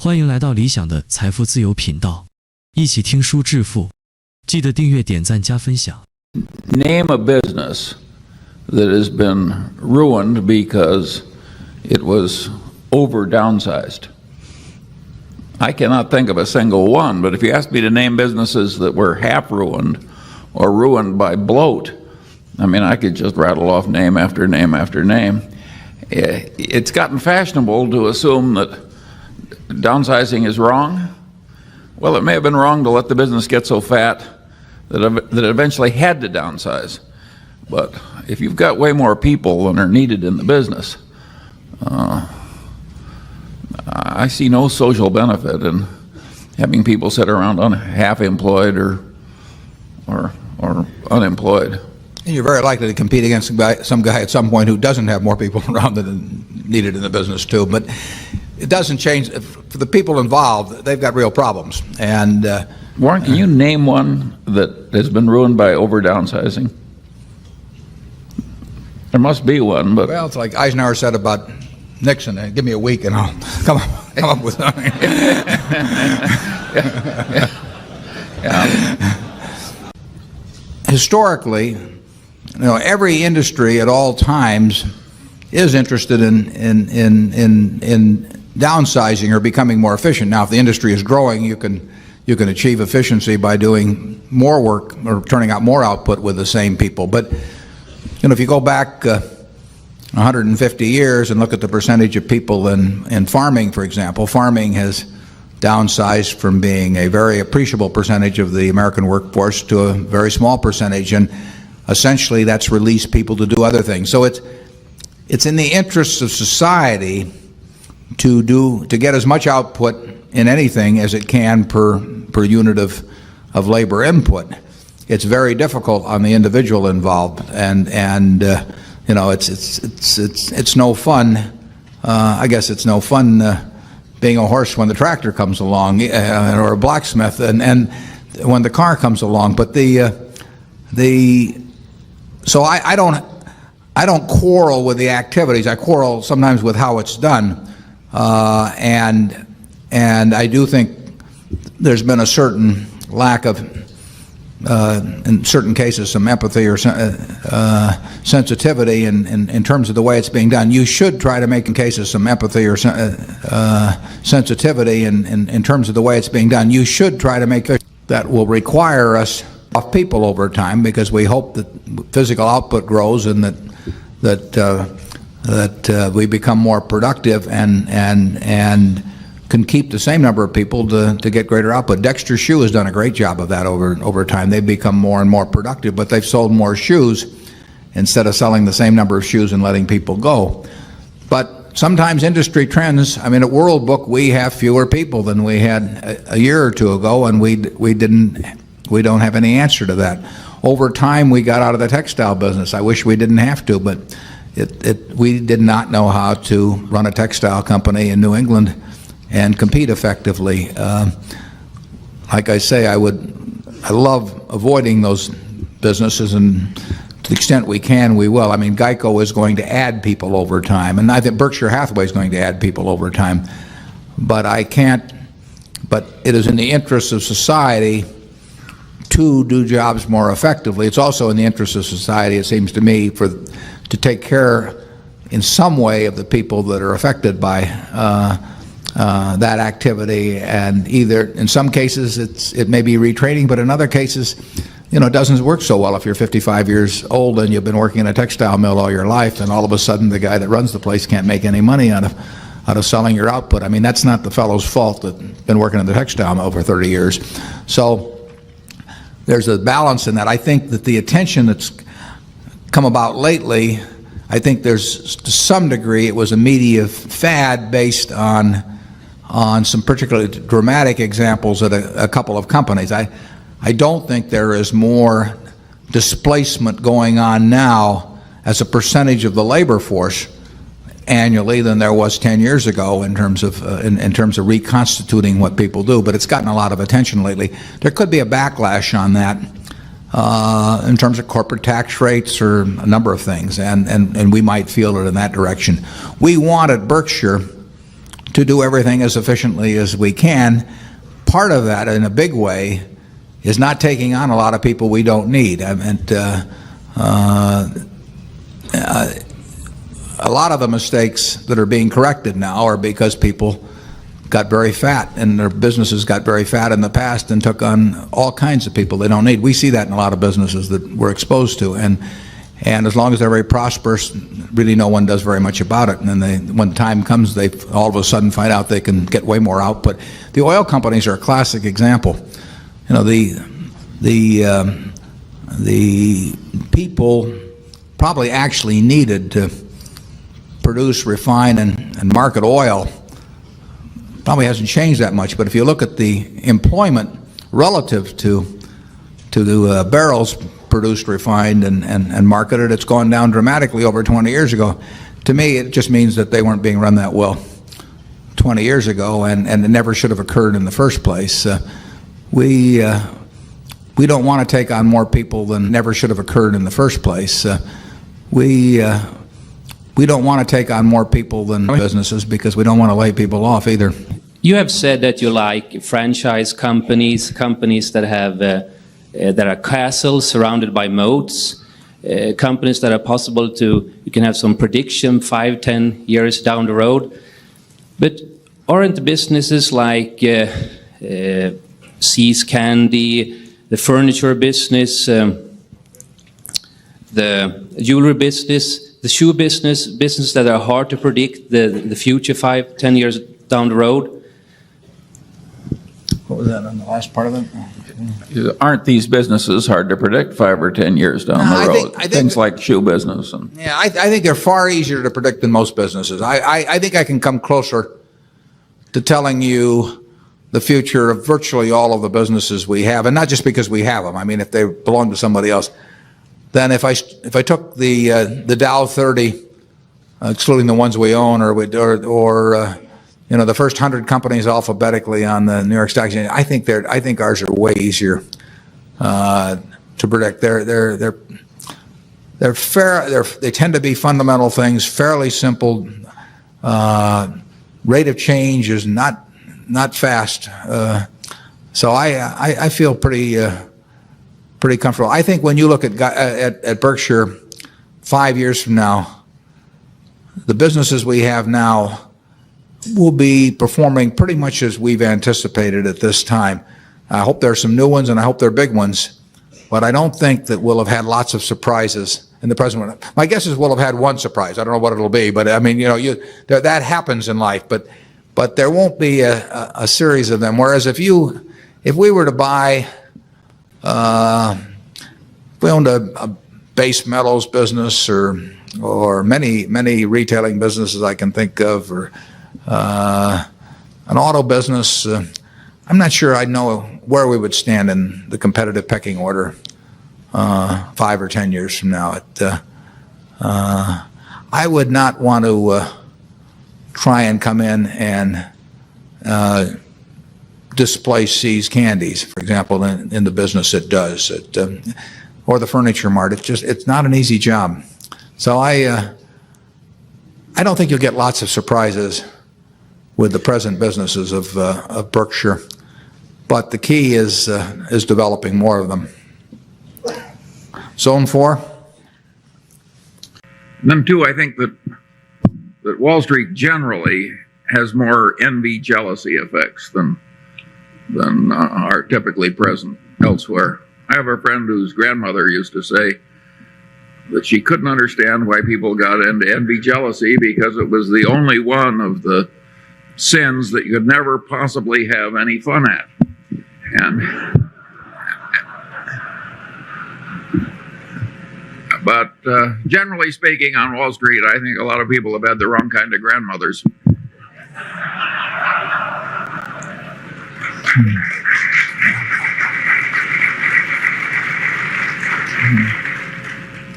欢迎来到理想的财富自由频道，一起听书致富。记得订阅、点赞、加分享。Name a business that has been ruined because it was over downsized. I cannot think of a single one, but if you asked me to name businesses that were half ruined or ruined by bloat, I mean, I could just rattle off name after name after name. It's gotten fashionable to assume that downsizing is wrong. Well, it may have been wrong to let the business get so fat that it eventually had to downsize. But if you've got way more people than are needed in the business, I see no social benefit in having people sit around half employed or unemployed. And you're very likely to compete against some guy at some point who doesn't have more people around than needed in the business too. But it doesn't change. For the people involved, they've got real problems. And Warren, can you name one that has been ruined by over downsizing? There must be one, but well, it's like Eisenhower said about Nixon. Give me a week and I'll come up with something. yeah. Historically, every industry at all times is interested in downsizing or becoming more efficient. Now, if the industry is growing, you can achieve efficiency by doing more work or turning out more output with the same people. But if you go back 150 years and look at the percentage of people in farming, for example, farming has downsized from being a very appreciable percentage of the American workforce to a very small percentage, and essentially that's released people to do other things. So it's in the interests of society to get as much output in anything as it can per unit of labor input. It's very difficult on the individual involved, and it's no fun. I guess it's no fun being a horse when the tractor comes along, or a blacksmith, and when the car comes along. But so I don't quarrel with the activities. I quarrel sometimes with how it's done, and I do think there's been a certain lack of, in certain cases, some empathy or sensitivity in terms of the way it's being done. You should try to make, in cases, some empathy or sensitivity in terms of the way it's being done. You should try to make that will require us off people over time, because we hope that physical output grows and that we become more productive and can keep the same number of people to get greater output. Dexter Shoe has done a great job of that over time. They've become more and more productive, but they've sold more shoes instead of selling the same number of shoes and letting people go. But sometimes industry trends, I mean, at World Book we have fewer people than we had a year or two ago, and we don't have any answer to that. Over time we got out of the textile business. I wish we didn't have to, but we did not know how to run a textile company in New England and compete effectively. Like I say, I love avoiding those businesses, and to the extent we can, we will. I mean, Geico is going to add people over time, and I think Berkshire Hathaway is going to add people over time. But it is in the interests of society to do jobs more effectively. It's also in the interest of society, it seems to me, to take care in some way of the people that are affected by that activity. And either, in some cases, it may be retraining, but in other cases, it doesn't work so well if you're 55 years old and you've been working in a textile mill all your life, and all of a sudden the guy that runs the place can't make any money out of selling your output. I mean, that's not the fellow's fault that's been working in the textile mill for 30 years. So there's a balance in that. I think that the attention that's come about lately, I think there's, to some degree, it was a media fad based on some particularly dramatic examples at a couple of companies. I don't think there is more displacement going on now as a percentage of the labor force annually than there was 10 years ago in terms of reconstituting what people do, but it's gotten a lot of attention lately. There could be a backlash on that in terms of corporate tax rates or a number of things, and we might feel it in that direction. We want at Berkshire to do everything as efficiently as we can. Part of that, in a big way, is not taking on a lot of people we don't need. I mean, a lot of the mistakes that are being corrected now are because people got very fat and their businesses got very fat in the past and took on all kinds of people they don't need. We see that in a lot of businesses that we're exposed to, and as long as they're very prosperous, really no one does very much about it. And then when time comes, they all of a sudden find out they can get way more output. The oil companies are a classic example. You know, the people probably actually needed to produce, refine, and market oil probably hasn't changed that much. But if you look at the employment relative to the barrels produced, refined, and marketed, it's gone down dramatically over 20 years ago. To me, it just means that they weren't being run that well 20 years ago, and it never should have occurred in the first place. We don't want to take on more people than never should have occurred in the first place. We don't want to take on more people than businesses because we don't want to lay people off either. You have said that you like franchise companies, companies that have that are castles surrounded by moats, companies that are possible to, you can have some prediction 5-10 years down the road. But aren't businesses like See's Candy, the furniture business, the jewelry business, the shoe business that are hard to predict the future 5-10 years down the road? What was that on the last part of it? Aren't these businesses hard to predict 5 or 10 years down the road? I think things like shoe business. Yeah, I think they're far easier to predict than most businesses. I think I can come closer to telling you the future of virtually all of the businesses we have, and not just because we have them. I mean, if they belong to somebody else, then if I took the Dow 30, excluding the ones we own, or you know, the first 100 companies alphabetically on the New York Stock Exchange, I think ours are way easier to predict. They're fair. They tend to be fundamental things, fairly simple. Rate of change is not fast. So I feel pretty comfortable. I think when you look at Berkshire 5 years from now, the businesses we have now will be performing pretty much as we've anticipated at this time. I hope there are some new ones, and I hope they're big ones, but I don't think that we'll have had lots of surprises in the present one. My guess is we'll have had one surprise. I don't know what it'll be, but I mean, you know, that happens in life, but there won't be a series of them. Whereas if we were to buy, if we owned a base metals business or many retailing businesses I can think of, or an auto business, I'm not sure I'd know where we would stand in the competitive pecking order 5 or 10 years from now. I would not want to try and come in and displace See's Candies, for example, in the business it does, or the furniture mart. It's not an easy job. So I don't think you'll get lots of surprises with the present businesses of Berkshire, but the key is developing more of them. Zone 4. And then, too, I think that Wall Street generally has more envy, jealousy effects than are typically present elsewhere. I have a friend whose grandmother used to say that she couldn't understand why people got into envy, jealousy, because it was the only one of the sins that you could never possibly have any fun at. But generally speaking, on Wall Street, I think a lot of people have had the wrong kind of grandmothers.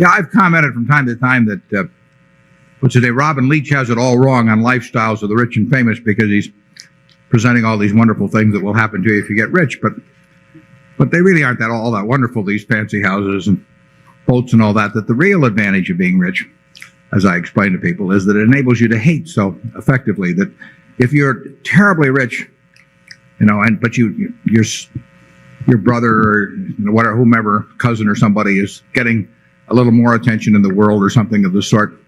Yeah, I've commented from time to time that today Robin Leach has it all wrong on lifestyles of the rich and famous, because he's presenting all these wonderful things that will happen to you if you get rich, but they really aren't all that wonderful, these fancy houses and boats and all that. That the real advantage of being rich, as I explain to people, is that it enables you to hate so effectively. That if you're terribly rich, but your brother or whatever, whomever, cousin or somebody is getting a little more attention in the world or something of the sort,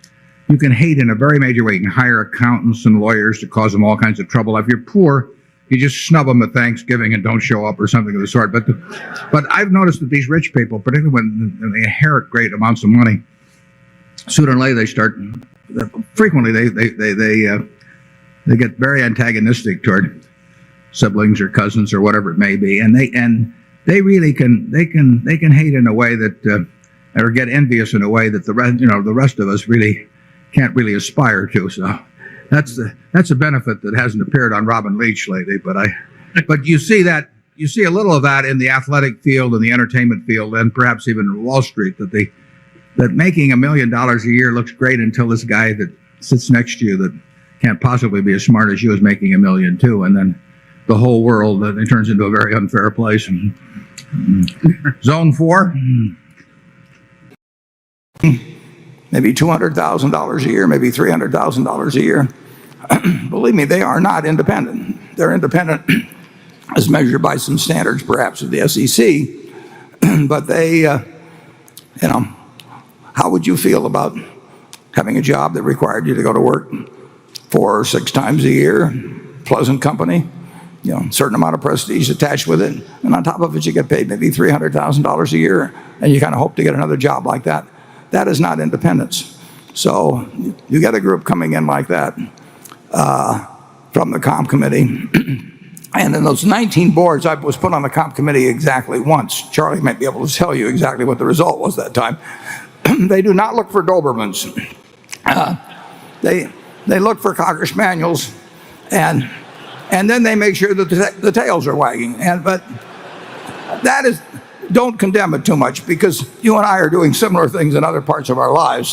you can hate in a very major way. You can hire accountants and lawyers to cause them all kinds of trouble. If you're poor, you just snub them at Thanksgiving and don't show up or something of the sort. But I've noticed that these rich people, particularly when they inherit great amounts of money, sooner or later they start. Frequently, they get very antagonistic toward siblings or cousins or whatever it may be, and they really can hate in a way that or get envious in a way that the rest of us really can't really aspire to. So that's a benefit that hasn't appeared on Robin Leach lately, but you see a little of that in the athletic field and the entertainment field, and perhaps even Wall Street, that making $1 million a year looks great until this guy that sits next to you that can't possibly be as smart as you is making $1 million too, and then the whole world it turns into a very unfair place. Zone 4. Maybe $200,000 a year, maybe $300,000 a year. Believe me, they are not independent. They're independent as measured by some standards, perhaps, of the SEC. But they, how would you feel about having a job that required you to go to work 4 or 6 times a year? Pleasant company, a certain amount of prestige attached with it. And on top of it, you get paid maybe $300,000 a year, and you kind of hope to get another job like that. That is not independence. So you get a group coming in like that from the comp committee. And in those 19 boards, I was put on the comp committee exactly once. Charlie might be able to tell you exactly what the result was that time. They do not look for Dobermans. They look for Cocker Spaniels, and then they make sure that the tails are wagging. But that is... Don't condemn it too much, because you and I are doing similar things in other parts of our lives.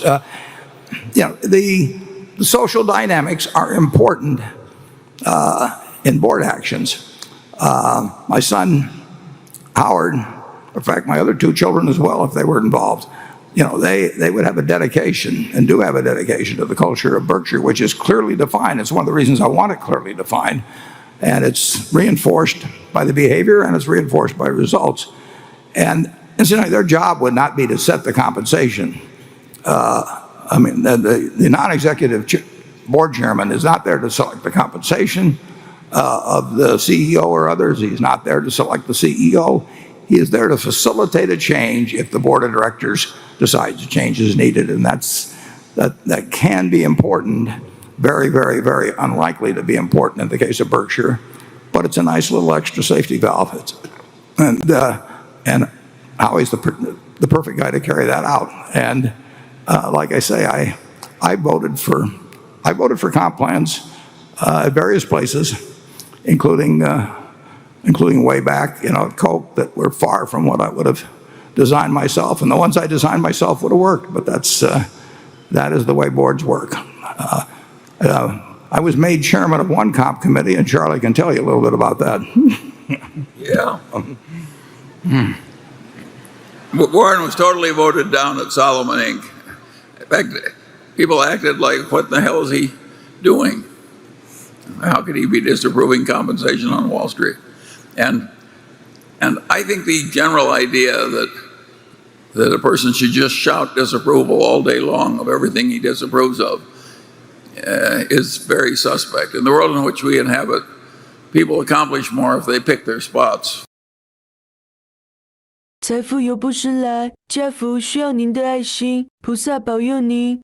The social dynamics are important in board actions. My son, Howard, in fact, my other 2 children as well, if they were involved, they would have a dedication, and do have a dedication, to the culture of Berkshire, which is clearly defined. It's one of the reasons I want it clearly defined. And it's reinforced by the behavior, and it's reinforced by results. And incidentally, their job would not be to set the compensation. The non-executive board chairman is not there to select the compensation of the CEO or others. He's not there to select the CEO. He is there to facilitate a change if the board of directors decides a change is needed. And that can be important, very, very, very unlikely to be important in the case of Berkshire, but it's a nice little extra safety valve. And Howie's the perfect guy to carry that out. And like I say, I voted for comp plans at various places, including way back, at Coke, that were far from what I would have designed myself. And the ones I designed myself would have worked, but that is the way boards work. I was made chairman of one comp committee, and Charlie can tell you a little bit about that. Yeah. Warren was totally voted down at Solomon Inc. In fact, people acted like, what the hell is he doing? How could he be disapproving compensation on Wall Street? And I think the general idea that a person should just shout disapproval all day long of everything he disapproves of is very suspect. In the world in which we inhabit, people accomplish more if they pick their spots. 财富由不是来，家福需要您的爱心，菩萨保佑您。